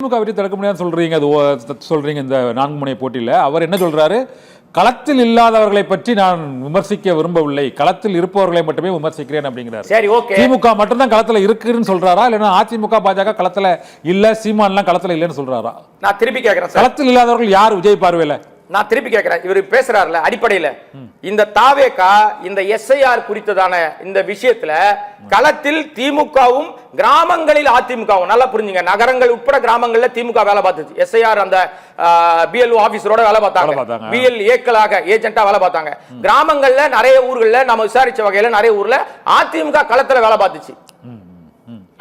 திமுக வெற்றி தடுக்க முடியாதுன்னு சொல்றீங்க. அது சொல்றீங்க இந்த 4 முனை போட்டியில். அவர் என்ன சொல்றாரு? களத்தில் இல்லாதவர்களை பற்றி நான் விமர்சிக்க விரும்பவில்லை, களத்தில் இருப்பவர்களை மட்டுமே விமர்சிக்கிறேன் அப்படிங்கிறார். சரி, ஓகே. திமுக மட்டும் தான் களத்துல இருக்குன்னு சொல்றாரா, இல்லைன்னா அதிமுக பாஜக களத்துல இல்ல, சீமான்லாம் களத்துல இல்லைன்னு சொல்றாரா? நான் திருப்பி கேட்கிறேன். களத்தில் இல்லாதவர்கள் யார் விஜய் பார்வையில? நான் திருப்பி கேட்கிறேன். இவர் பேசுறாருல அடிப்படையில இந்த தாவேகா இந்த எஸ்ஐஆர் குறித்ததான இந்த விஷயத்துல களத்தில் திமுகவும் கிராமங்களில் அதிமுகவும், நல்லா புரிஞ்சுங்க, நகரங்கள் உட்பட கிராமங்கள்ல திமுக வேலை பார்த்துச்சு. எஸ்ஐஆர் அந்த பிஎல்ஓ ஆபீசரோட வேலை பார்த்தாங்க, பிஎல் ஏக்களாக ஏஜென்ட்டா வேலை பார்த்தாங்க. கிராமங்கள்ல நிறைய ஊர்கள்ல நம்ம விசாரிச்ச வகையில நிறைய ஊர்ல அதிமுக களத்துல வேலை பார்த்துச்சு.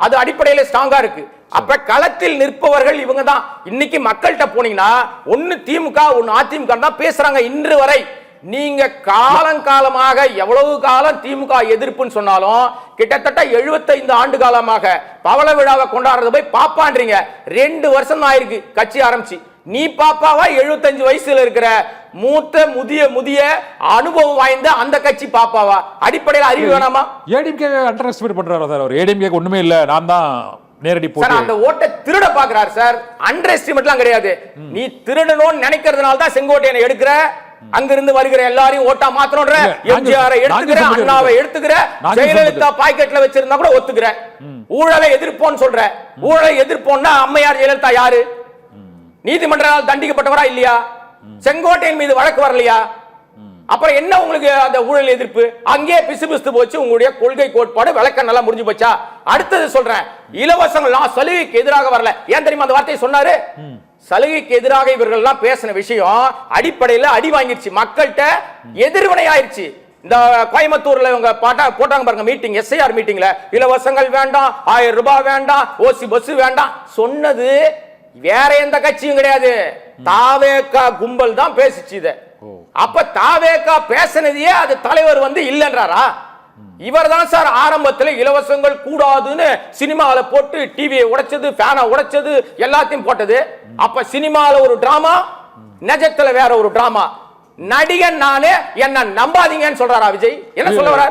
அது அடிப்படையில ஸ்ட்ராங்கா இருக்கு. அப்ப களத்தில் நிற்பவர்கள் இவங்க தான். இன்னைக்கு மக்கள்கிட்ட போனீங்கன்னா ஒன்னு திமுக ஒன்னு அதிமுக தான் பேசுறாங்க. இன்று வரை நீங்க காலங்காலமாக எவ்வளவு காலம் திமுக எதிர்ப்புன்னு சொன்னாலும் கிட்டத்தட்ட 75 ஆண்டு காலமாக பவள விழாவை கொண்டாடுறது போய் பாப்பான்றீங்க. 2 வருஷம் தான் ஆயிருக்கு கட்சி ஆரம்பிச்சு. நீ பாப்பாவா 75 வயசுல இருக்கிற மூத்த முதிய அனுபவம் வாய்ந்த அந்த கட்சி பாப்பாவா? அடிப்படையில் அறிவு வேணாமா? ஏடிஎம்கே அண்டர் எஸ்டிமேட் பண்றாரா சார்? அவர் ஏடிஎம்கே ஒண்ணுமே இல்ல, நான் தான் நேரடி போட்டு அந்த ஓட்டை திருட பாக்குறாரு சார். அண்டர் எஸ்டிமேட்லாம் கிடையாது. நீ திருடணும்னு நினைக்கிறதுனால தான் செங்கோட்டையனை எடுக்கிற, அங்கிருந்து வருகிற எல்லாரையும் ஓட்டா மாத்தணும்ன்ற. எம்ஜிஆரை எடுத்துக்கிற, அண்ணாவை எடுத்துக்கிற, ஜெயலலிதா பாக்கெட்ல வச்சிருந்தா கூட ஒத்துக்கிற. ஊழலை எதிர்ப்போன்னு சொல்ற. ஊழலை எதிர்ப்போம்னா அம்மையார் ஜெயலலிதா யாரு? நீதிமன்றத்தால் தண்டிக்கப்பட்டவரா இல்லையா? செங்கோட்டையன் மீது வழக்கு வரலையா? அப்புறம் என்ன உங்களுக்கு அந்த ஊழல் எதிர்ப்பு? அங்கே பிசு போச்சு. உங்களுடைய கொள்கை கோட்பாடு விளக்க நல்லா முடிஞ்சு போச்சா? அடுத்தது சொல்றேன், இலவசங்கள் சலுகைக்கு எதிராக வரல. ஏன் தெரியுமா அந்த வார்த்தையை சொன்னாரு? சலுகைக்கு எதிராக இவர்கள் எல்லாம் பேசின விஷயம் அடிப்படையில் அடி வாங்கிருச்சு, மக்கள்கிட்ட எதிர்வினை ஆயிருச்சு. இந்த கோயம்புத்தூர்ல இவங்க போட்டாங்க பாருங்க மீட்டிங், எஸ்ஐஆர் மீட்டிங்ல, இலவசங்கள் வேண்டாம், 1000 ரூபாய் வேண்டாம், ஓசி பஸ் வேண்டாம் சொன்னது வேற எந்த கட்சியும் கிடையாது, தாவேகா கும்பல் தான் பேசிச்சு இத. அப்ப தாவேகா பேசினதையே அது தலைவர் இல்லன்றாரா? இவர் தான் சார் ஆரம்பத்தில் இலவசங்கள் கூடாதுன்னு சினிமாவில போட்டு டிவியை உடைச்சது, ஃபேனை உடைச்சது, எல்லாத்தையும் போட்டது. அப்ப சினிமாவில ஒரு டிராமா, நிஜத்துல வேற ஒரு டிராமா. நடிகன் நானே, என்ன நம்பாதீங்கன்னு சொல்றாரா விஜய்? என்ன சொல்ல வர?